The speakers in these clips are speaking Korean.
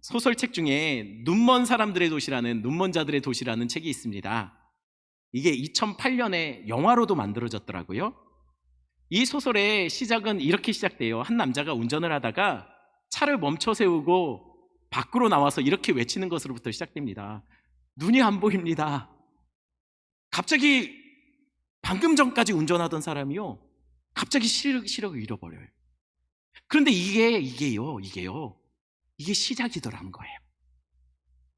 소설책 중에 눈먼 사람들의 도시라는, 눈먼 자들의 도시라는 책이 있습니다. 이게 2008년에 영화로도 만들어졌더라고요. 이 소설의 시작은 이렇게 시작돼요. 한 남자가 운전을 하다가 차를 멈춰 세우고 밖으로 나와서 이렇게 외치는 것으로부터 시작됩니다. 눈이 안 보입니다. 갑자기 방금 전까지 운전하던 사람이요, 갑자기 시력을 잃어버려요. 그런데 이게 시작이더라는 거예요.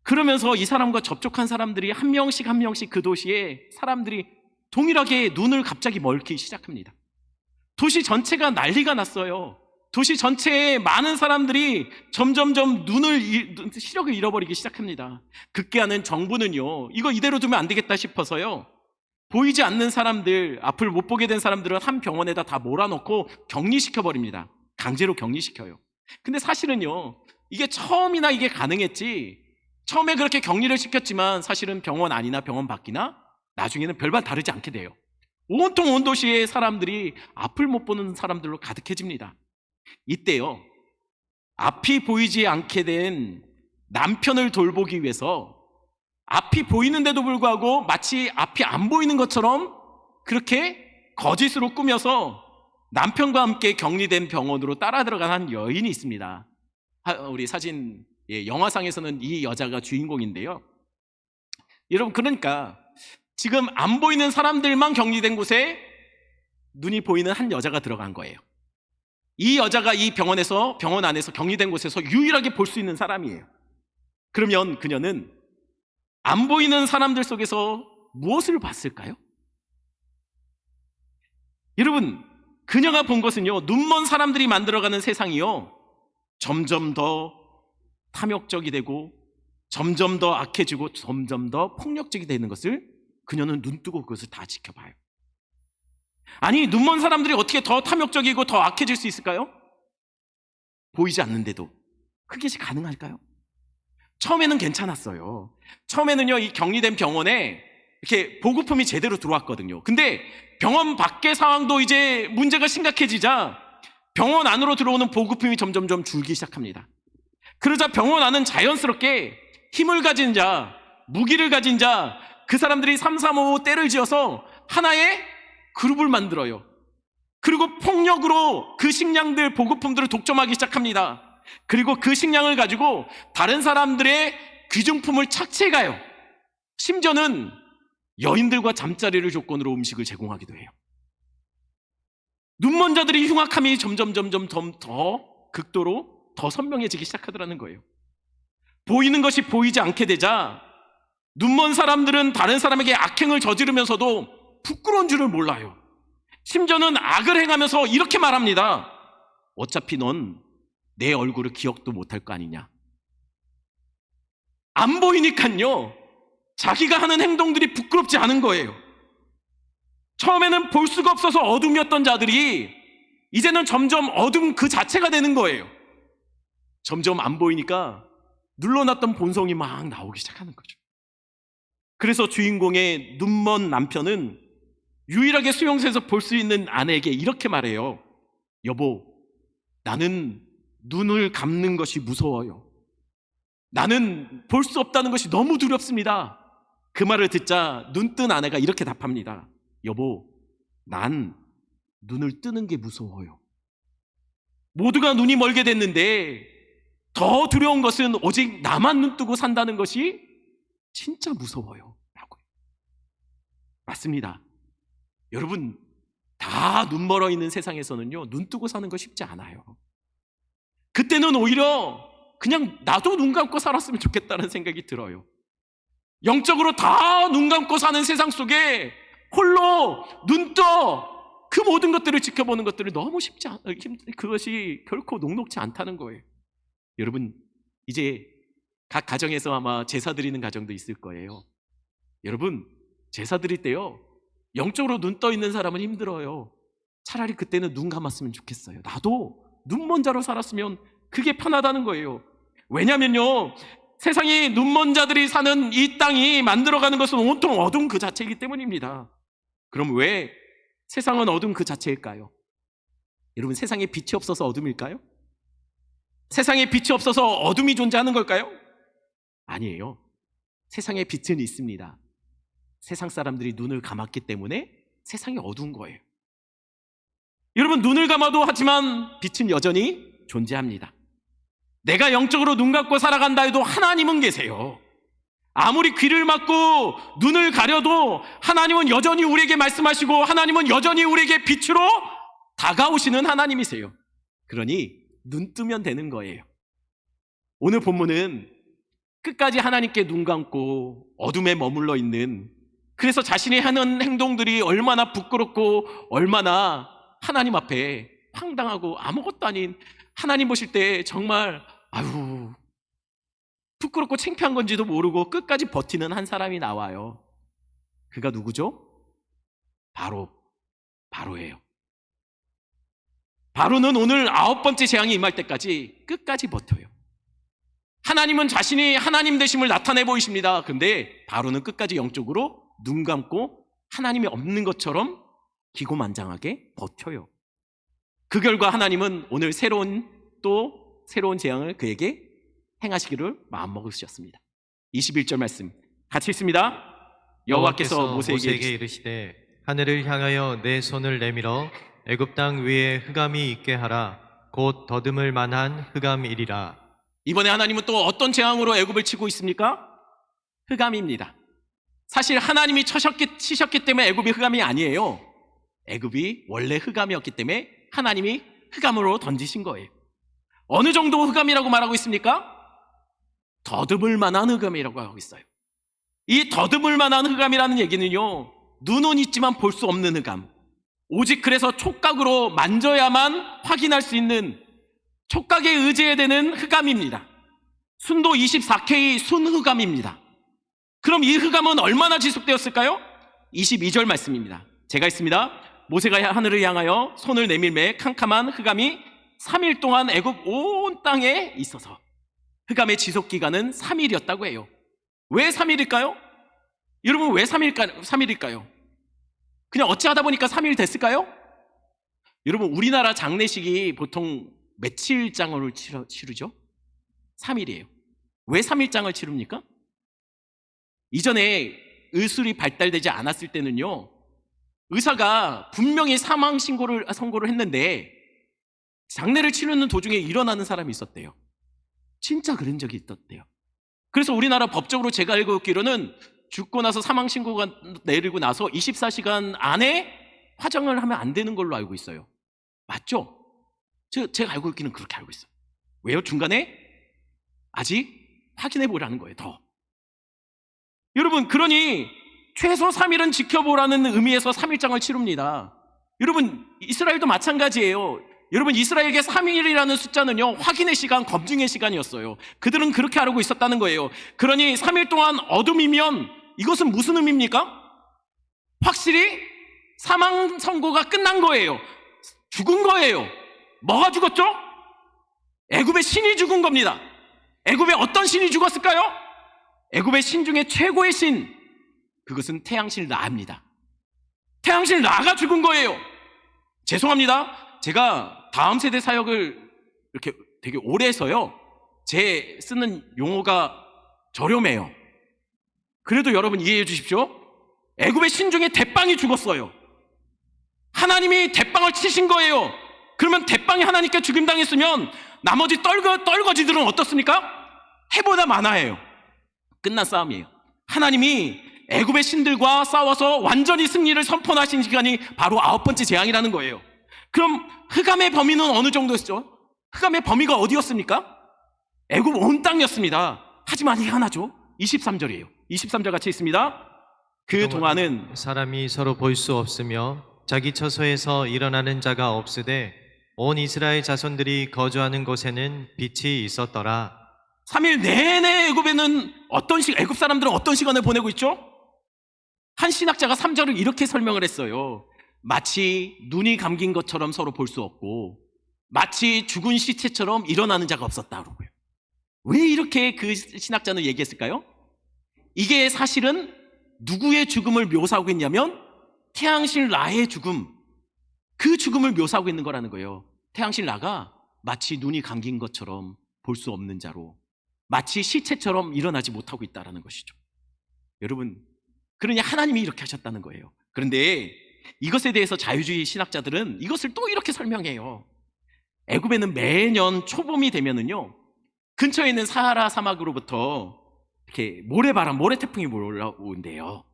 그러면서 이 사람과 접촉한 사람들이 한 명씩 그 도시에 사람들이 동일하게 눈을 갑자기 멀기 시작합니다. 도시 전체가 난리가 났어요. 도시 전체에 많은 사람들이 점점점 시력을 잃어버리기 시작합니다. 급기야는 정부는요, 이거 이대로 두면 안 되겠다 싶어서요, 보이지 않는 사람들, 앞을 못 보게 된 사람들은 한 병원에다 다 몰아넣고 격리시켜버립니다. 강제로 격리시켜요. 근데 사실은요, 이게 처음이나 이게 가능했지, 처음에 그렇게 격리를 시켰지만 사실은 병원 안이나 병원 밖이나 나중에는 별반 다르지 않게 돼요. 온통 온 도시의 사람들이 앞을 못 보는 사람들로 가득해집니다. 이때요, 앞이 보이지 않게 된 남편을 돌보기 위해서 앞이 보이는데도 불구하고 마치 앞이 안 보이는 것처럼 그렇게 거짓으로 꾸며서 남편과 함께 격리된 병원으로 따라 들어간 한 여인이 있습니다. 우리 사진, 영화상에서는 이 여자가 주인공인데요. 여러분, 그러니까 지금 안 보이는 사람들만 격리된 곳에 눈이 보이는 한 여자가 들어간 거예요. 이 여자가 이 병원 안에서 격리된 곳에서 유일하게 볼 수 있는 사람이에요. 그러면 그녀는 안 보이는 사람들 속에서 무엇을 봤을까요? 여러분, 그녀가 본 것은요, 눈먼 사람들이 만들어가는 세상이요, 점점 더 탐욕적이 되고 점점 더 악해지고 점점 더 폭력적이 되는 것을 그녀는 눈뜨고 그것을 다 지켜봐요. 아니, 눈먼 사람들이 어떻게 더 탐욕적이고 더 악해질 수 있을까요? 보이지 않는데도. 그게 가능할까요? 처음에는 괜찮았어요. 처음에는요, 이 격리된 병원에 이렇게 보급품이 제대로 들어왔거든요. 근데 병원 밖의 상황도 이제 문제가 심각해지자 병원 안으로 들어오는 보급품이 점점점 줄기 시작합니다. 그러자 병원 안은 자연스럽게 힘을 가진 자, 무기를 가진 자, 그 사람들이 335 떼를 지어서 하나의 그룹을 만들어요. 그리고 폭력으로 그 식량들, 보급품들을 독점하기 시작합니다. 그리고 그 식량을 가지고 다른 사람들의 귀중품을 착취해가요. 심지어는 여인들과 잠자리를 조건으로 음식을 제공하기도 해요. 눈먼 자들의 흉악함이 점점 더 극도로 더 선명해지기 시작하더라는 거예요. 보이는 것이 보이지 않게 되자 눈먼 사람들은 다른 사람에게 악행을 저지르면서도 부끄러운 줄을 몰라요. 심지어는 악을 행하면서 이렇게 말합니다. 어차피 넌 내 얼굴을 기억도 못할 거 아니냐. 안 보이니까요, 자기가 하는 행동들이 부끄럽지 않은 거예요. 처음에는 볼 수가 없어서 어둠이었던 자들이 이제는 점점 어둠 그 자체가 되는 거예요. 점점 안 보이니까 눌러놨던 본성이 막 나오기 시작하는 거죠. 그래서 주인공의 눈먼 남편은 유일하게 수용소에서 볼 수 있는 아내에게 이렇게 말해요. 여보, 나는 눈을 감는 것이 무서워요. 나는 볼 수 없다는 것이 너무 두렵습니다. 그 말을 듣자 눈뜬 아내가 이렇게 답합니다. 여보, 난 눈을 뜨는 게 무서워요. 모두가 눈이 멀게 됐는데 더 두려운 것은 오직 나만 눈 뜨고 산다는 것이 진짜 무서워요. 라고. 맞습니다. 여러분, 다 눈 멀어 있는 세상에서는요, 눈 뜨고 사는 거 쉽지 않아요. 그때는 오히려 그냥 나도 눈 감고 살았으면 좋겠다는 생각이 들어요. 영적으로 다 눈 감고 사는 세상 속에 홀로 눈 떠 그 모든 것들을 지켜보는 것들을 너무 그것이 결코 녹록지 않다는 거예요. 여러분, 이제 각 가정에서 아마 제사 드리는 가정도 있을 거예요. 여러분, 제사 드릴 때요, 영적으로 눈 떠 있는 사람은 힘들어요. 차라리 그때는 눈 감았으면 좋겠어요. 나도 눈먼 자로 살았으면 그게 편하다는 거예요. 왜냐면요, 세상에 눈먼 자들이 사는 이 땅이 만들어가는 것은 온통 어둠 그 자체이기 때문입니다. 그럼 왜 세상은 어둠 그 자체일까요? 여러분, 세상에 빛이 없어서 어둠일까요? 세상에 빛이 없어서 어둠이 존재하는 걸까요? 아니에요. 세상에 빛은 있습니다. 세상 사람들이 눈을 감았기 때문에 세상이 어두운 거예요. 여러분, 눈을 감아도 하지만 빛은 여전히 존재합니다. 내가 영적으로 눈 감고 살아간다 해도 하나님은 계세요. 아무리 귀를 막고 눈을 가려도 하나님은 여전히 우리에게 말씀하시고 하나님은 여전히 우리에게 빛으로 다가오시는 하나님이세요. 그러니 눈 뜨면 되는 거예요. 오늘 본문은 끝까지 하나님께 눈 감고 어둠에 머물러 있는, 그래서 자신이 하는 행동들이 얼마나 부끄럽고 얼마나 하나님 앞에 황당하고 아무것도 아닌, 하나님 보실 때 정말 아유 부끄럽고 창피한 건지도 모르고 끝까지 버티는 한 사람이 나와요. 그가 누구죠? 바로예요. 바로는 오늘 9번째 재앙이 임할 때까지 끝까지 버텨요. 하나님은 자신이 하나님 되심을 나타내 보이십니다. 그런데 바로는 끝까지 영적으로 눈 감고 하나님이 없는 것처럼 기고만장하게 버텨요. 그 결과 하나님은 오늘 새로운 재앙을 그에게 행하시기를 마음먹으셨습니다. 21절 말씀 같이 읽습니다. 여호와께서 모세에게 이르시되 하늘을 향하여 내 손을 내밀어 애굽 땅 위에 흑암이 있게 하라. 곧 더듬을 만한 흑암이리라. 이번에 하나님은 또 어떤 재앙으로 애굽을 치고 있습니까? 흑암입니다. 사실 하나님이 치셨기 때문에 애굽이 흑암이 아니에요. 애굽이 원래 흑암이었기 때문에 하나님이 흑암으로 던지신 거예요. 어느 정도 흑암이라고 말하고 있습니까? 더듬을 만한 흑암이라고 하고 있어요. 이 더듬을 만한 흑암이라는 얘기는요, 눈은 있지만 볼 수 없는 흑암, 오직 그래서 촉각으로 만져야만 확인할 수 있는, 촉각에 의지해야 되는 흑암입니다. 순도 24K 순흑암입니다. 그럼 이 흑암은 얼마나 지속되었을까요? 22절 말씀입니다. 제가 있습니다. 모세가 하늘을 향하여 손을 내밀매 캄캄한 흑암이 3일 동안 애굽 온 땅에 있어서, 흑암의 지속기간은 3일이었다고 해요. 왜 3일일까요? 여러분, 왜 3일일까요? 그냥 어찌하다 보니까 3일 됐을까요? 여러분, 우리나라 장례식이 보통 며칠장을 치르죠? 3일이에요. 왜 3일장을 치릅니까? 이전에 의술이 발달되지 않았을 때는요, 의사가 분명히 사망 선고를 했는데 장례를 치르는 도중에 일어나는 사람이 있었대요. 진짜 그런 적이 있었대요. 그래서 우리나라 법적으로 제가 알고 있기로는 죽고 나서 사망 신고가 내리고 나서 24시간 안에 화장을 하면 안 되는 걸로 알고 있어요. 맞죠? 제가 알고 있기는 그렇게 알고 있어요. 왜요? 중간에 아직 확인해 보라는 거예요. 더. 여러분, 그러니 최소 3일은 지켜보라는 의미에서 3일장을 치릅니다. 여러분, 이스라엘도 마찬가지예요. 여러분, 이스라엘에게 3일이라는 숫자는요, 확인의 시간, 검증의 시간이었어요. 그들은 그렇게 알고 있었다는 거예요. 그러니 3일 동안 어둠이면 이것은 무슨 의미입니까? 확실히 사망 선고가 끝난 거예요. 죽은 거예요. 뭐가 죽었죠? 애굽의 신이 죽은 겁니다. 애굽의 어떤 신이 죽었을까요? 애굽의 신 중에 최고의 신, 그것은 태양신 라입니다. 태양신 라가 죽은 거예요. 죄송합니다. 제가 다음 세대 사역을 이렇게 되게 오래 해서요, 제 쓰는 용어가 저렴해요. 그래도 여러분 이해해 주십시오. 애굽의 신 중에 대빵이 죽었어요. 하나님이 대빵을 치신 거예요. 그러면 대빵이 하나님께 죽임당했으면 나머지 떨거지들은 어떻습니까? 해보다 많아요. 끝난 싸움이에요. 하나님이 애굽의 신들과 싸워서 완전히 승리를 선포하신 시간이 바로 9번째 재앙이라는 거예요. 그럼 흑암의 범위는 어느 정도였죠? 흑암의 범위가 어디였습니까? 애굽 온 땅이었습니다. 하지만 이게 하나죠. 23절이에요. 23절 같이 있습니다. 그 동안은 사람이 서로 볼 수 없으며 자기 처소에서 일어나는 자가 없으되 온 이스라엘 자손들이 거주하는 곳에는 빛이 있었더라. 3일 내내 애굽에는 애굽 사람들은 어떤 시간을 보내고 있죠? 한 신학자가 3절을 이렇게 설명을 했어요. 마치 눈이 감긴 것처럼 서로 볼 수 없고 마치 죽은 시체처럼 일어나는 자가 없었다고요. 왜 이렇게 그 신학자는 얘기했을까요? 이게 사실은 누구의 죽음을 묘사하고 있냐면 태양신 라의 죽음, 그 죽음을 묘사하고 있는 거라는 거예요. 태양신 라가 마치 눈이 감긴 것처럼 볼 수 없는 자로 마치 시체처럼 일어나지 못하고 있다는 것이죠. 여러분, 그러니 하나님이 이렇게 하셨다는 거예요. 그런데 이것에 대해서 자유주의 신학자들은 이것을 또 이렇게 설명해요. 애굽에는 매년 초봄이 되면은요, 근처에 있는 사하라 사막으로부터 이렇게 모래바람, 모래태풍이 올라오는데요.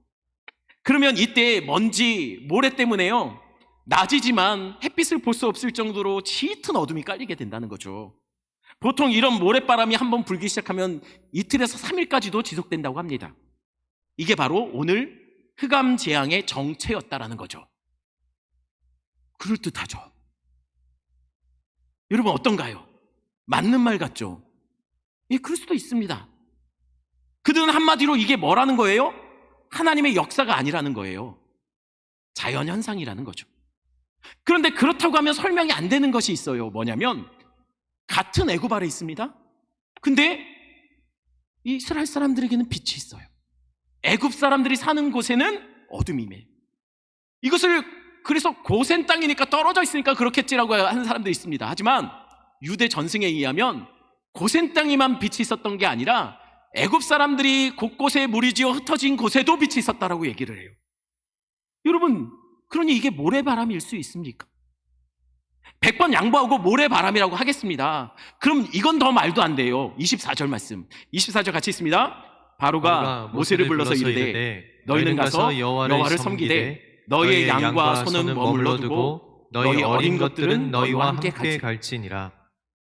그러면 이때 먼지, 모래 때문에요, 낮이지만 햇빛을 볼 수 없을 정도로 짙은 어둠이 깔리게 된다는 거죠. 보통 이런 모래바람이 한번 불기 시작하면 이틀에서 3일까지도 지속된다고 합니다. 이게 바로 오늘 흑암 재앙의 정체였다라는 거죠. 그럴듯하죠. 여러분 어떤가요? 맞는 말 같죠? 예, 그럴 수도 있습니다. 그들은 한마디로 이게 뭐라는 거예요? 하나님의 역사가 아니라는 거예요. 자연현상이라는 거죠. 그런데 그렇다고 하면 설명이 안 되는 것이 있어요. 뭐냐면 같은 애굽 아래 있습니다. 근데 이 이스라엘 사람들에게는 빛이 있어요. 애굽 사람들이 사는 곳에는 어둠이 임해요. 이것을 그래서 고센 땅이니까 떨어져 있으니까 그렇겠지라고 하는 사람들이 있습니다. 하지만 유대 전승에 의하면 고센 땅에만 빛이 있었던 게 아니라 애굽 사람들이 곳곳에 무리지어 흩어진 곳에도 빛이 있었다라고 얘기를 해요. 여러분, 그러니 이게 모래바람일 수 있습니까? 100번 양보하고 모래바람이라고 하겠습니다. 그럼 이건 더 말도 안 돼요. 24절 말씀, 24절 같이 있습니다. 바로가 모세를 불러서 이르되 너희는 가서 여호와를 섬기되 너희의 양과 소는 머물러 두고 너희 어린 것들은 너희와 함께 갈지니라.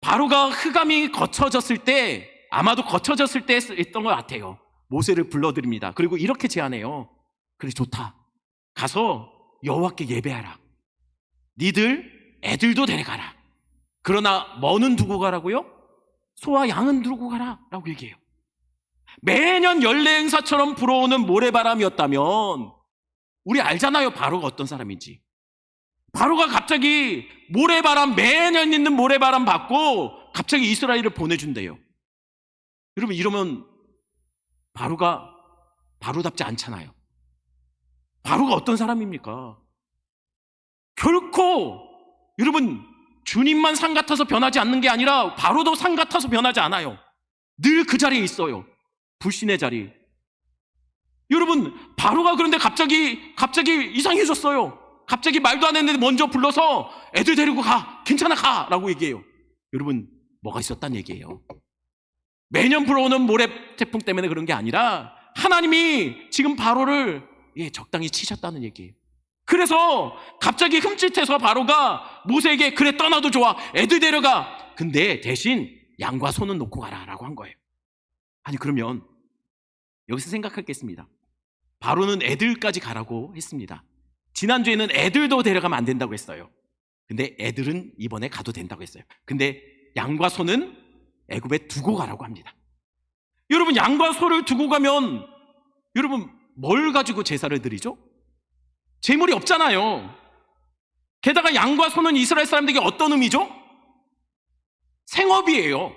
바로가 흑암이 거쳐졌을 때, 아마도 거쳐졌을 때 했던 것 같아요. 모세를 불러드립니다. 그리고 이렇게 제안해요. 그래, 좋다. 가서 여호와께 예배하라. 니들 애들도 데려가라. 그러나 뭐는 두고 가라고요? 소와 양은 두고 가라 라고 얘기해요. 매년 연례 행사처럼 불어오는 모래바람이었다면 우리 알잖아요, 바로가 어떤 사람인지. 바로가 갑자기 모래바람, 매년 있는 모래바람 받고 갑자기 이스라엘을 보내준대요. 여러분, 이러면 바로가 바로답지 않잖아요. 바로가 어떤 사람입니까? 결코 여러분, 주님만 상 같아서 변하지 않는 게 아니라 바로도 상 같아서 변하지 않아요. 늘 그 자리에 있어요. 불신의 자리. 여러분, 바로가 그런데 갑자기 이상해졌어요. 갑자기 말도 안 했는데 먼저 불러서 애들 데리고 가, 괜찮아, 가 라고 얘기해요. 여러분, 뭐가 있었단 얘기예요? 매년 불어오는 모래 태풍 때문에 그런 게 아니라 하나님이 지금 바로를 적당히 치셨다는 얘기예요. 그래서 갑자기 흠칫해서 바로가 모세에게 그래, 떠나도 좋아, 애들 데려가, 근데 대신 양과 소는 놓고 가라 라고 한 거예요. 아니, 그러면 여기서 생각할 게 있습니다. 바로는 애들까지 가라고 했습니다. 지난주에는 애들도 데려가면 안 된다고 했어요. 근데 애들은 이번에 가도 된다고 했어요. 근데 양과 소는 애굽에 두고 가라고 합니다. 여러분, 양과 소를 두고 가면 여러분 뭘 가지고 제사를 드리죠? 재물이 없잖아요. 게다가 양과 소는 이스라엘 사람들에게 어떤 의미죠? 생업이에요.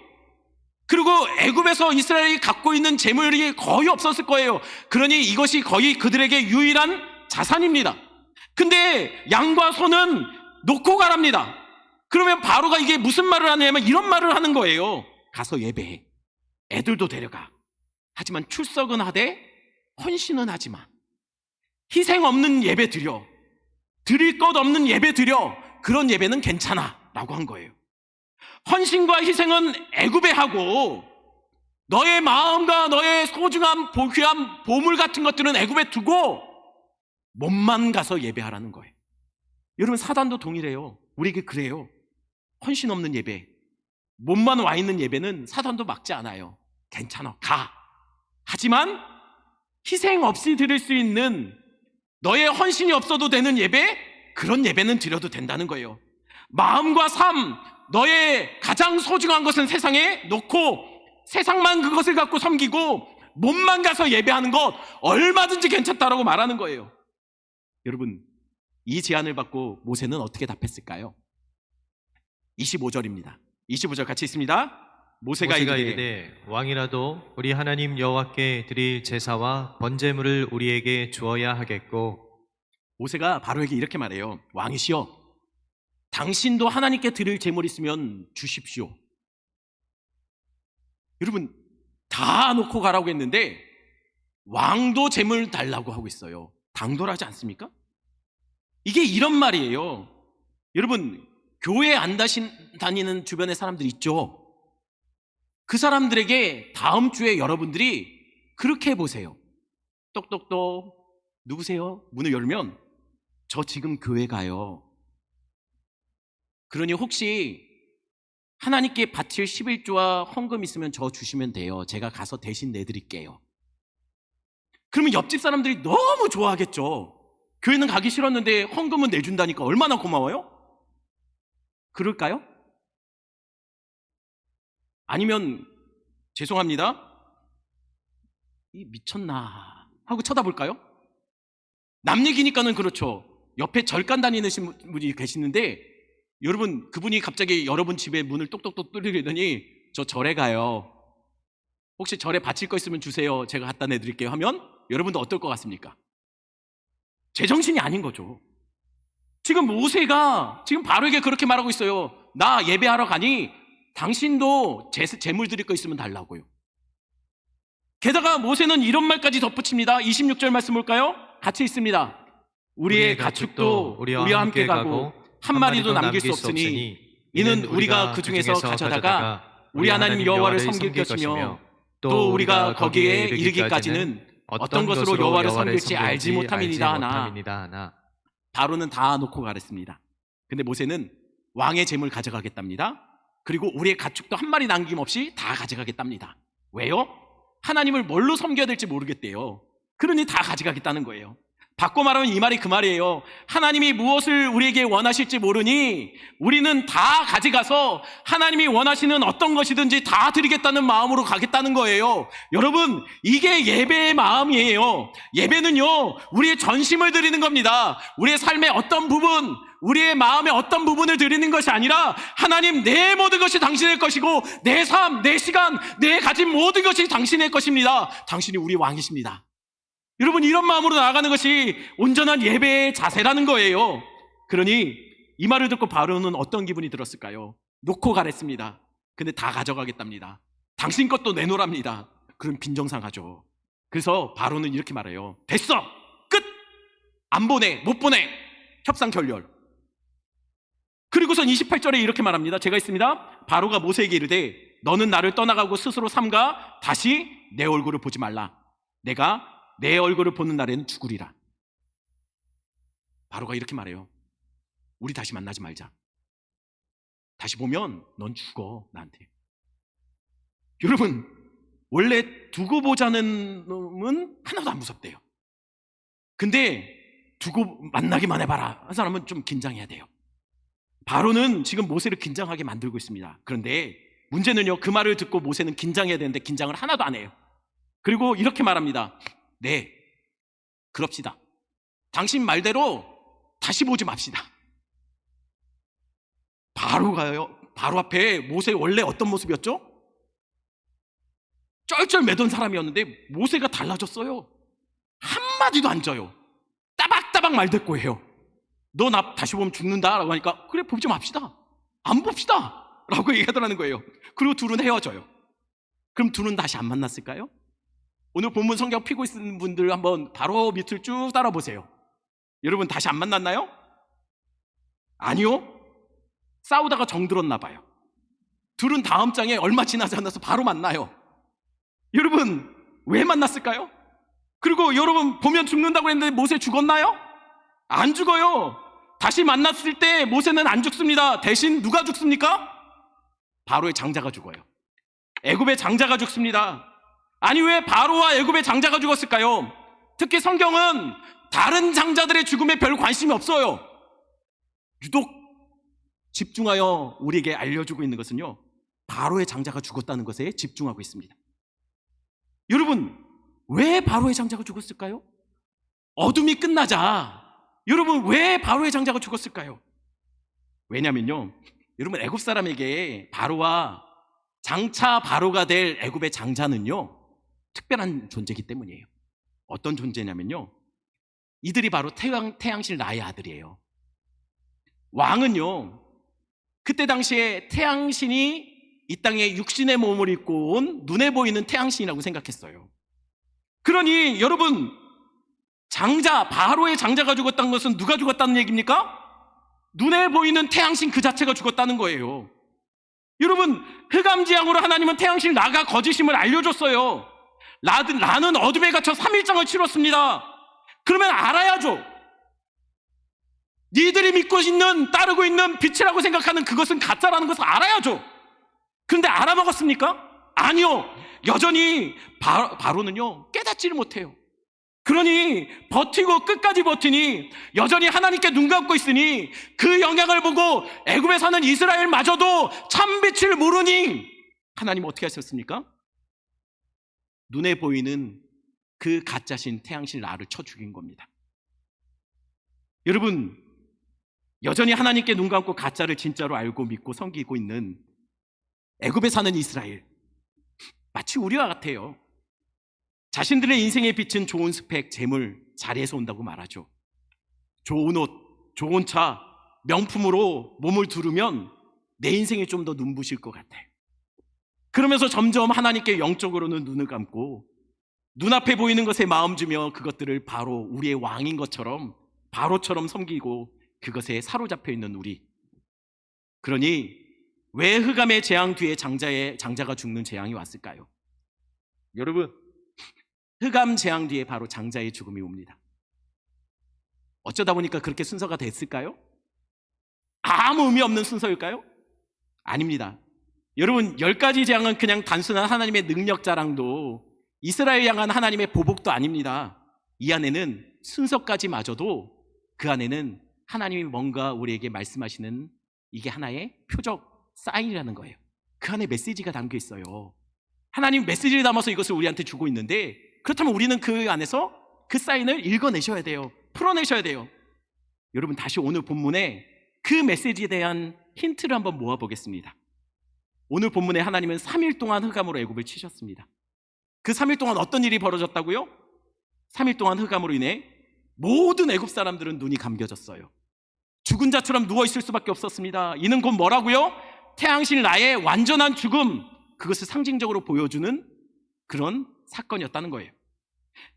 그리고 애굽에서 이스라엘이 갖고 있는 재물이 거의 없었을 거예요. 그러니 이것이 거의 그들에게 유일한 자산입니다. 근데 양과 소는 놓고 가랍니다. 그러면 바로가 이게 무슨 말을 하냐면 이런 말을 하는 거예요. 가서 예배해. 애들도 데려가. 하지만 출석은 하되 헌신은 하지 마. 희생 없는 예배 드려. 드릴 것 없는 예배 드려. 그런 예배는 괜찮아 라고 한 거예요. 헌신과 희생은 애굽에 하고 너의 마음과 너의 소중한 귀한 보물 같은 것들은 애굽에 두고 몸만 가서 예배하라는 거예요. 여러분, 사단도 동일해요. 우리에게 그래요. 헌신 없는 예배, 몸만 와 있는 예배는 사단도 막지 않아요. 괜찮아, 가. 하지만 희생 없이 드릴 수 있는, 너의 헌신이 없어도 되는 예배, 그런 예배는 드려도 된다는 거예요. 마음과 삶, 너의 가장 소중한 것은 세상에 놓고 세상만 그것을 갖고 섬기고 몸만 가서 예배하는 것 얼마든지 괜찮다라고 말하는 거예요. 여러분, 이 제안을 받고 모세는 어떻게 답했을까요? 25절입니다. 25절 같이 있습니다. 모세가 이르되 왕이라도 우리 하나님 여호와께 드릴 제사와 번제물을 우리에게 주어야 하겠고. 모세가 바로에게 이렇게 말해요. 왕이시여, 당신도 하나님께 드릴 제물이 있으면 주십시오. 여러분, 다 놓고 가라고 했는데 왕도 재물 달라고 하고 있어요. 당돌하지 않습니까? 이게 이런 말이에요. 여러분, 교회 안 다니는 주변에 사람들 있죠? 그 사람들에게 다음 주에 여러분들이 그렇게 해보세요. 똑똑똑, 누구세요? 문을 열면 저 지금 교회 가요. 그러니 혹시 하나님께 바칠 11조와 헌금 있으면 저 주시면 돼요. 제가 가서 대신 내드릴게요. 그러면 옆집 사람들이 너무 좋아하겠죠. 교회는 가기 싫었는데 헌금은 내준다니까 얼마나 고마워요? 그럴까요? 아니면 죄송합니다, 이 미쳤나 하고 쳐다볼까요? 남 얘기니까는 그렇죠. 옆에 절간 다니시는 분이 계시는데 여러분, 그분이 갑자기 여러분 집에 문을 똑똑똑 뚫리더니 저 절에 가요. 혹시 절에 바칠 거 있으면 주세요. 제가 갖다 내드릴게요 하면 여러분도 어떨 것 같습니까? 제정신이 아닌 거죠. 지금 모세가 지금 바로에게 그렇게 말하고 있어요. 나 예배하러 가니 당신도 재물 드릴 거 있으면 달라고요. 게다가 모세는 이런 말까지 덧붙입니다. 26절 말씀 볼까요? 같이 있습니다. 우리의 가축도 우리와 함께 가고 한 마리도 남길 수 없으니 이는 우리가 그 중에서 가져다가 우리 하나님 여호와를 섬길 것이며 또 우리가 거기에 이르기까지는 어떤 것으로 여호와를 섬길지 알지 못함이니이다 하나. 바로는 다 놓고 가랬습니다. 근데 모세는 왕의 재물 가져가겠답니다. 그리고 우리의 가축도 한 마리 남김없이 다 가져가겠답니다. 왜요? 하나님을 뭘로 섬겨야 될지 모르겠대요. 그러니 다 가져가겠다는 거예요. 바꿔 말하면 이 말이 그 말이에요. 하나님이 무엇을 우리에게 원하실지 모르니 우리는 다 가져가서 하나님이 원하시는 어떤 것이든지 다 드리겠다는 마음으로 가겠다는 거예요. 여러분, 이게 예배의 마음이에요. 예배는요, 우리의 전심을 드리는 겁니다. 우리의 삶의 어떤 부분, 우리의 마음의 어떤 부분을 드리는 것이 아니라 하나님, 내 모든 것이 당신의 것이고 내 삶, 내 시간, 내 가진 모든 것이 당신의 것입니다. 당신이 우리 왕이십니다. 여러분, 이런 마음으로 나아가는 것이 온전한 예배의 자세라는 거예요. 그러니 이 말을 듣고 바로는 어떤 기분이 들었을까요? 놓고 가랬습니다. 근데 다 가져가겠답니다. 당신 것도 내놓으랍니다. 그럼 빈정상하죠. 그래서 바로는 이렇게 말해요. 됐어! 끝! 안 보내! 못 보내! 협상 결렬. 그리고선 28절에 이렇게 말합니다. 제가 있습니다. 바로가 모세에게 이르되 너는 나를 떠나가고 스스로 삼가 다시 내 얼굴을 보지 말라. 내가 내 얼굴을 보는 날에는 죽으리라. 바로가 이렇게 말해요. 우리 다시 만나지 말자. 다시 보면 넌 죽어, 나한테. 여러분, 원래 두고 보자는 놈은 하나도 안 무섭대요. 근데 두고 만나기만 해봐라 한 사람은 좀 긴장해야 돼요. 바로는 지금 모세를 긴장하게 만들고 있습니다. 그런데 문제는요, 그 말을 듣고 모세는 긴장해야 되는데 긴장을 하나도 안 해요. 그리고 이렇게 말합니다. 네, 그럽시다. 당신 말대로 다시 보지 맙시다. 바로가요, 바로 앞에 모세 원래 어떤 모습이었죠? 쩔쩔매던 사람이었는데 모세가 달라졌어요. 한마디도 안 져요. 따박따박 말대꾸 해요. 너 나 다시 보면 죽는다 라고 하니까 그래, 보지 맙시다. 안 봅시다 라고 얘기하더라는 거예요. 그리고 둘은 헤어져요. 그럼 둘은 다시 안 만났을까요? 오늘 본문 성경 피고 있는 분들 한번 바로 밑을 쭉 따라 보세요. 여러분, 다시 안 만났나요? 아니요. 싸우다가 정들었나 봐요. 둘은 다음 장에 얼마 지나지 않아서 바로 만나요. 여러분, 왜 만났을까요? 그리고 여러분, 보면 죽는다고 했는데 모세 죽었나요? 안 죽어요. 다시 만났을 때 모세는 안 죽습니다. 대신 누가 죽습니까? 바로의 장자가 죽어요. 애굽의 장자가 죽습니다. 아니, 왜 바로와 애굽의 장자가 죽었을까요? 특히 성경은 다른 장자들의 죽음에 별 관심이 없어요. 유독 집중하여 우리에게 알려주고 있는 것은요, 바로의 장자가 죽었다는 것에 집중하고 있습니다. 여러분, 왜 바로의 장자가 죽었을까요? 어둠이 끝나자 여러분, 왜 바로의 장자가 죽었을까요? 왜냐면요, 여러분, 애굽 사람에게 바로와 장차 바로가 될 애굽의 장자는요, 특별한 존재이기 때문이에요. 어떤 존재냐면요, 이들이 바로 태양실 나의 아들이에요. 왕은요, 그때 당시에 태양신이 이 땅에 육신의 몸을 입고 온 눈에 보이는 태양신이라고 생각했어요. 그러니 여러분, 바로의 장자가 죽었다는 것은 누가 죽었다는 얘기입니까? 눈에 보이는 태양신 그 자체가 죽었다는 거예요. 여러분, 흑암지향으로 하나님은 태양신 라가 거짓임을 알려줬어요. 라는 어둠에 갇혀 3일장을 치렀습니다. 그러면 알아야죠. 니들이 믿고 있는, 따르고 있는 빛이라고 생각하는 그것은 가짜라는 것을 알아야죠. 그런데 알아먹었습니까? 아니요. 여전히 바로는요, 깨닫지를 못해요. 그러니 버티고 끝까지 버티니 여전히 하나님께 눈 감고 있으니 그 영향을 보고 애굽에 사는 이스라엘마저도 참빛을 모르니 하나님 어떻게 하셨습니까? 눈에 보이는 그 가짜신 태양신 라를 쳐 죽인 겁니다. 여러분, 여전히 하나님께 눈 감고 가짜를 진짜로 알고 믿고 섬기고 있는 애굽에 사는 이스라엘, 마치 우리와 같아요. 자신들의 인생의 빛은 좋은 스펙, 재물, 자리에서 온다고 말하죠. 좋은 옷, 좋은 차, 명품으로 몸을 두르면 내 인생이 좀 더 눈부실 것 같아요. 그러면서 점점 하나님께 영적으로는 눈을 감고 눈앞에 보이는 것에 마음 주며 그것들을 바로 우리의 왕인 것처럼 바로처럼 섬기고 그것에 사로잡혀 있는 우리. 그러니 왜 흑암의 재앙 뒤에 장자가 죽는 재앙이 왔을까요? 여러분, 흑암 재앙 뒤에 바로 장자의 죽음이 옵니다. 어쩌다 보니까 그렇게 순서가 됐을까요? 아무 의미 없는 순서일까요? 아닙니다. 여러분, 10가지 재앙은 그냥 단순한 하나님의 능력 자랑도 이스라엘 향한 하나님의 보복도 아닙니다. 이 안에는 순서까지마저도 그 안에는 하나님이 뭔가 우리에게 말씀하시는 이게 하나의 표적 사인이라는 거예요. 그 안에 메시지가 담겨 있어요. 하나님 메시지를 담아서 이것을 우리한테 주고 있는데, 그렇다면 우리는 그 안에서 그 사인을 읽어내셔야 돼요. 풀어내셔야 돼요. 여러분, 다시 오늘 본문에 그 메시지에 대한 힌트를 한번 모아보겠습니다. 오늘 본문에 하나님은 3일 동안 흑암으로 애굽을 치셨습니다. 그 3일 동안 어떤 일이 벌어졌다고요? 3일 동안 흑암으로 인해 모든 애굽 사람들은 눈이 감겨졌어요. 죽은 자처럼 누워있을 수밖에 없었습니다. 이는 곧 뭐라고요? 태양신 라의 완전한 죽음, 그것을 상징적으로 보여주는 그런 사건이었다는 거예요.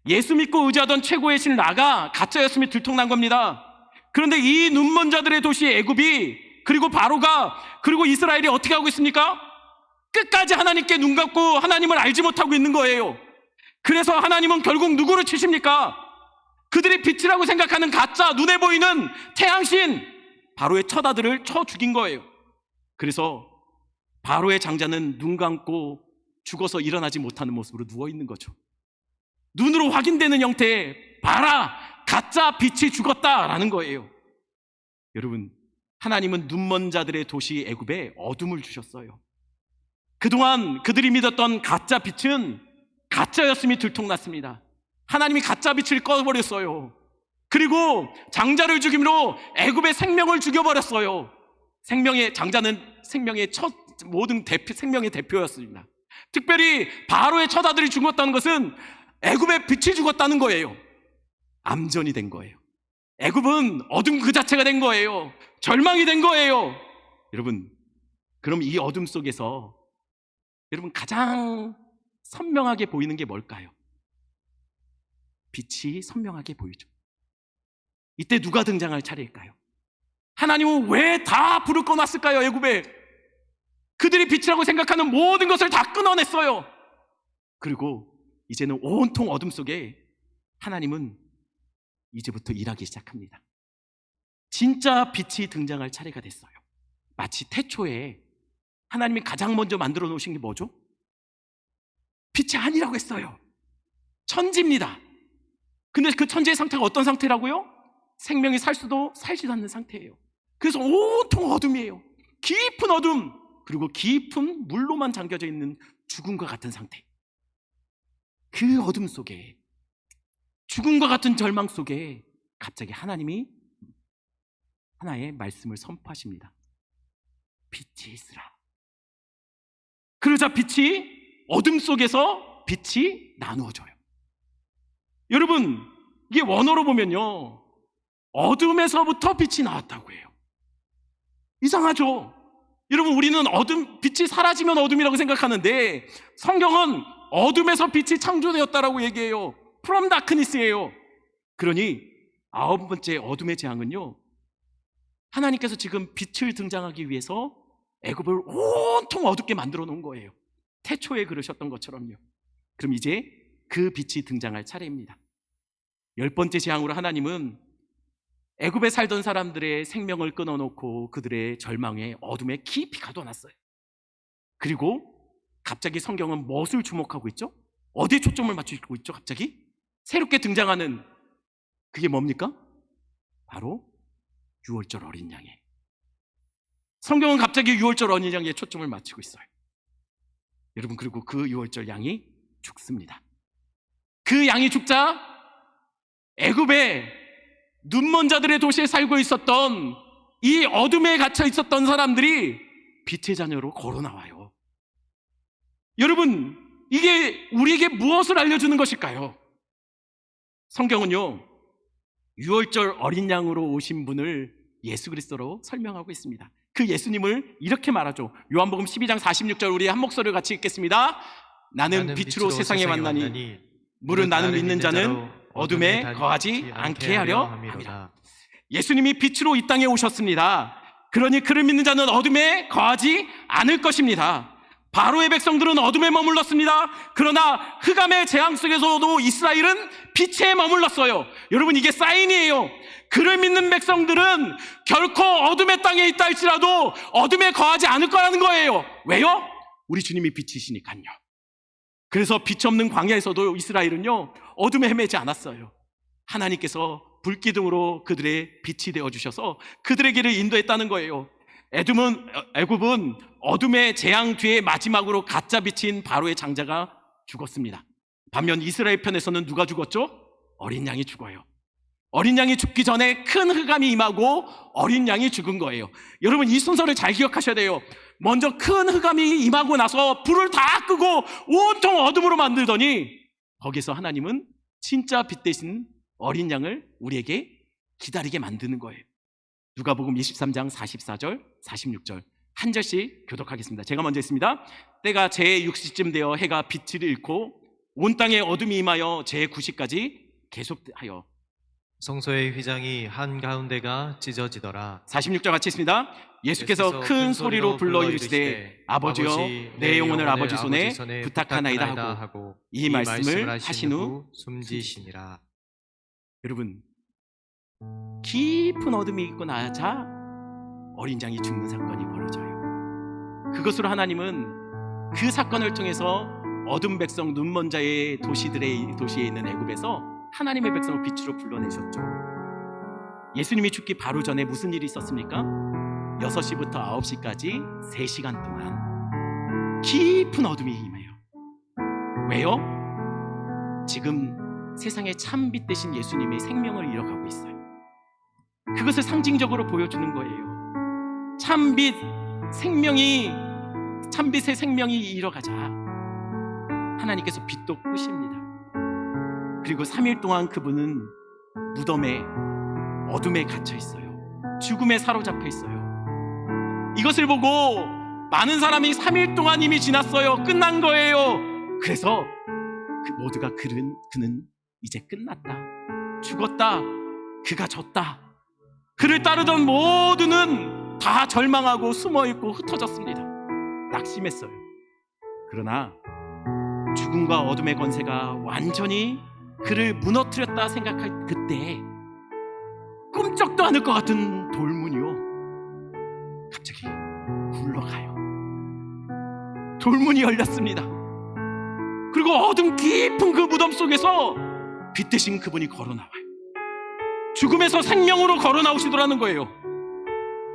예수 믿고 의지하던 최고의 신 라가 가짜였음이 들통난 겁니다. 그런데 이 눈먼 자들의 도시 애굽이, 그리고 바로가, 그리고 이스라엘이 어떻게 하고 있습니까? 끝까지 하나님께 눈 감고 하나님을 알지 못하고 있는 거예요. 그래서 하나님은 결국 누구를 치십니까? 그들이 빛이라고 생각하는 가짜, 눈에 보이는 태양신 바로의 처다들을 쳐 죽인 거예요. 그래서 바로의 장자는 눈 감고 죽어서 일어나지 못하는 모습으로 누워있는 거죠. 눈으로 확인되는 형태의 봐라, 가짜 빛이 죽었다라는 거예요. 여러분, 하나님은 눈먼 자들의 도시 애굽에 어둠을 주셨어요. 그동안 그들이 믿었던 가짜 빛은 가짜였음이 들통났습니다. 하나님이 가짜 빛을 꺼버렸어요. 그리고 장자를 죽임으로 애굽의 생명을 죽여버렸어요. 장자는 생명의 모든 생명의 대표였습니다. 특별히 바로의 처자들이 죽었다는 것은 애굽의 빛이 죽었다는 거예요. 암전이 된 거예요. 애굽은 어둠 그 자체가 된 거예요. 절망이 된 거예요. 여러분, 그럼 이 어둠 속에서 여러분 가장 선명하게 보이는 게 뭘까요? 빛이 선명하게 보이죠. 이때 누가 등장할 차례일까요? 하나님은 왜 다 불을 꺼놨을까요? 애굽에 그들이 빛이라고 생각하는 모든 것을 다 끊어냈어요. 그리고 이제는 온통 어둠 속에 하나님은 이제부터 일하기 시작합니다. 진짜 빛이 등장할 차례가 됐어요. 마치 태초에 하나님이 가장 먼저 만들어 놓으신 게 뭐죠? 빛이 아니라고 했어요. 천지입니다. 근데 그 천지의 상태가 어떤 상태라고요? 생명이 살지도 않는 상태예요. 그래서 온통 어둠이에요. 깊은 어둠, 그리고 깊은 물로만 잠겨져 있는 죽음과 같은 상태. 그 어둠 속에, 죽음과 같은 절망 속에 갑자기 하나님이 하나의 말씀을 선포하십니다. 빛이 있으라. 그러자 빛이, 어둠 속에서 빛이 나누어져요. 여러분, 이게 원어로 보면요, 어둠에서부터 빛이 나왔다고 해요. 이상하죠? 여러분, 우리는 빛이 사라지면 어둠이라고 생각하는데 성경은 어둠에서 빛이 창조되었다라고 얘기해요. From darkness예요. 그러니 9번째 어둠의 재앙은요, 하나님께서 지금 빛을 등장하기 위해서 애굽을 온통 어둡게 만들어 놓은 거예요. 태초에 그러셨던 것처럼요. 그럼 이제 그 빛이 등장할 차례입니다. 10번째 재앙으로 하나님은 애굽에 살던 사람들의 생명을 끊어놓고 그들의 절망에 어둠에 깊이 가둬놨어요. 그리고 갑자기 성경은 무엇을 주목하고 있죠? 어디에 초점을 맞추고 있죠? 갑자기 새롭게 등장하는 그게 뭡니까? 바로 유월절 어린 양에. 성경은 갑자기 유월절 어린 양에 초점을 맞추고 있어요. 여러분, 그리고 그 유월절 양이 죽습니다. 그 양이 죽자 애굽에 눈먼 자들의 도시에 살고 있었던 이 어둠에 갇혀 있었던 사람들이 빛의 자녀로 걸어 나와요. 여러분, 이게 우리에게 무엇을 알려주는 것일까요? 성경은요, 유월절 어린 양으로 오신 분을 예수 그리스도로 설명하고 있습니다. 그 예수님을 이렇게 말하죠. 요한복음 12장 46절, 우리 한 목소리를 같이 읽겠습니다. 나는 빛으로 세상에 왔나니 물은 나는 믿는 자는 어둠에 거하지 않게 하려 함이라. 예수님이 빛으로 이 땅에 오셨습니다. 그러니 그를 믿는 자는 어둠에 거하지 않을 것입니다. 바로의 백성들은 어둠에 머물렀습니다. 그러나 흑암의 재앙 속에서도 이스라엘은 빛에 머물렀어요. 여러분, 이게 사인이에요. 그를 믿는 백성들은 결코 어둠의 땅에 있다 할지라도 어둠에 거하지 않을 거라는 거예요. 왜요? 우리 주님이 빛이시니까요. 그래서 빛 없는 광야에서도 이스라엘은요, 어둠에 헤매지 않았어요. 하나님께서 불기둥으로 그들의 빛이 되어주셔서 그들의 길을 인도했다는 거예요. 애굽은 어둠의 재앙 뒤에 마지막으로 가짜 빛인 바로의 장자가 죽었습니다. 반면 이스라엘 편에서는 누가 죽었죠? 어린 양이 죽어요. 어린 양이 죽기 전에 큰 흑암이 임하고 어린 양이 죽은 거예요. 여러분, 이 순서를 잘 기억하셔야 돼요. 먼저 큰 흑암이 임하고 나서 불을 다 끄고 온통 어둠으로 만들더니 거기서 하나님은 진짜 빛 대신 어린 양을 우리에게 기다리게 만드는 거예요. 누가복음 23장 44절, 46절 한 절씩 교독하겠습니다. 제가 먼저 했습니다. 때가 제6시쯤 되어 해가 빛을 잃고 온 땅에 어둠이 임하여 제9시까지 계속하여 성소의 휘장이 한가운데가 찢어지더라. 46절 같이 있습니다. 예수께서 큰 소리로 불러 이르시되 아버지여, 내 영혼을 아버지 손에 부탁하나이다 하고 이 말씀을 하신 후 숨지시니라. 여러분, 깊은 어둠이 있고 나자 어린 양이 죽는 사건이 벌어져요. 그것으로 하나님은 그 사건을 통해서 어둠 백성 눈먼 자의 도시에 있는 애굽에서 하나님의 백성을 빛으로 불러내셨죠. 예수님이 죽기 바로 전에 무슨 일이 있었습니까? 6시부터 9시까지 3시간 동안 깊은 어둠이 임해요. 왜요? 지금 세상의 참빛 대신 예수님의 생명을 잃어가고 있어요. 그것을 상징적으로 보여주는 거예요. 참빛의 생명이 잃어가자 하나님께서 빛도 끄십니다. 그리고 3일 동안 그분은 무덤에 어둠에 갇혀 있어요. 죽음에 사로잡혀 있어요. 이것을 보고 많은 사람이 3일 동안 이미 지났어요. 끝난 거예요. 그래서 모두가 그는 이제 끝났다, 죽었다, 그가 졌다. 그를 따르던 모두는 다 절망하고 숨어있고 흩어졌습니다. 낙심했어요. 그러나 죽음과 어둠의 권세가 완전히 그를 무너뜨렸다 생각할 그때 꿈쩍도 않을 것 같은 돌문이요, 갑자기 굴러가요. 돌문이 열렸습니다. 그리고 어둠 깊은 그 무덤 속에서 빛 대신 그분이 걸어 나와요. 죽음에서 생명으로 걸어 나오시더라는 거예요.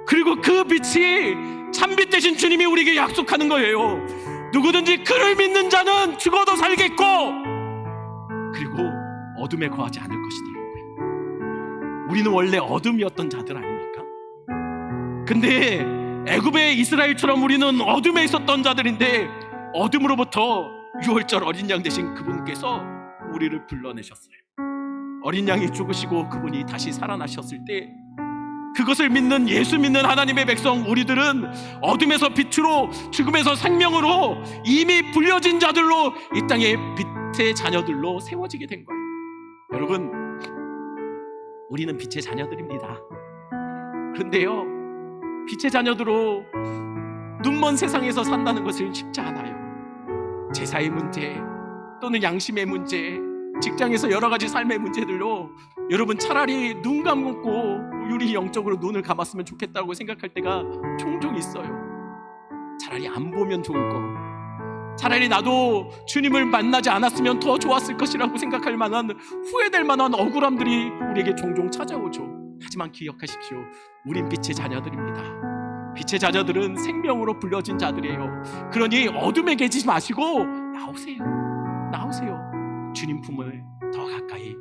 그리고 그 빛이 참빛 대신 주님이 우리에게 약속하는 거예요. 누구든지 그를 믿는 자는 죽어도 살겠고 그리고 어둠에 거하지 않을 것이더라는 거예요. 우리는 원래 어둠이었던 자들 아닙니까? 근데 애굽의 이스라엘처럼 우리는 어둠에 있었던 자들인데 어둠으로부터 유월절 어린 양 되신 그분께서 우리를 불러내셨어요. 어린 양이 죽으시고 그분이 다시 살아나셨을 때 그것을 믿는 예수 믿는 하나님의 백성 우리들은 어둠에서 빛으로 죽음에서 생명으로 이미 불려진 자들로 이 땅의 빛의 자녀들로 세워지게 된 거예요. 여러분, 우리는 빛의 자녀들입니다. 그런데요, 빛의 자녀들로 눈먼 세상에서 산다는 것은 쉽지 않아요. 제사의 문제 또는 양심의 문제, 직장에서 여러 가지 삶의 문제들로 여러분 차라리 눈 감고 우리 영적으로 눈을 감았으면 좋겠다고 생각할 때가 종종 있어요. 차라리 안 보면 좋을 거, 차라리 나도 주님을 만나지 않았으면 더 좋았을 것이라고 생각할 만한, 후회될 만한 억울함들이 우리에게 종종 찾아오죠. 하지만 기억하십시오, 우린 빛의 자녀들입니다. 빛의 자녀들은 생명으로 불려진 자들이에요. 그러니 어둠에 계시지 마시고 나오세요. 주님 품을 더 가까이,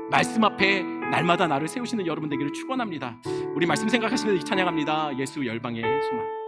말씀 앞에 날마다 나를 세우시는 여러분 되기를 축원합니다. 우리 말씀 생각하시면서 찬양합니다. 예수 열방의 소망.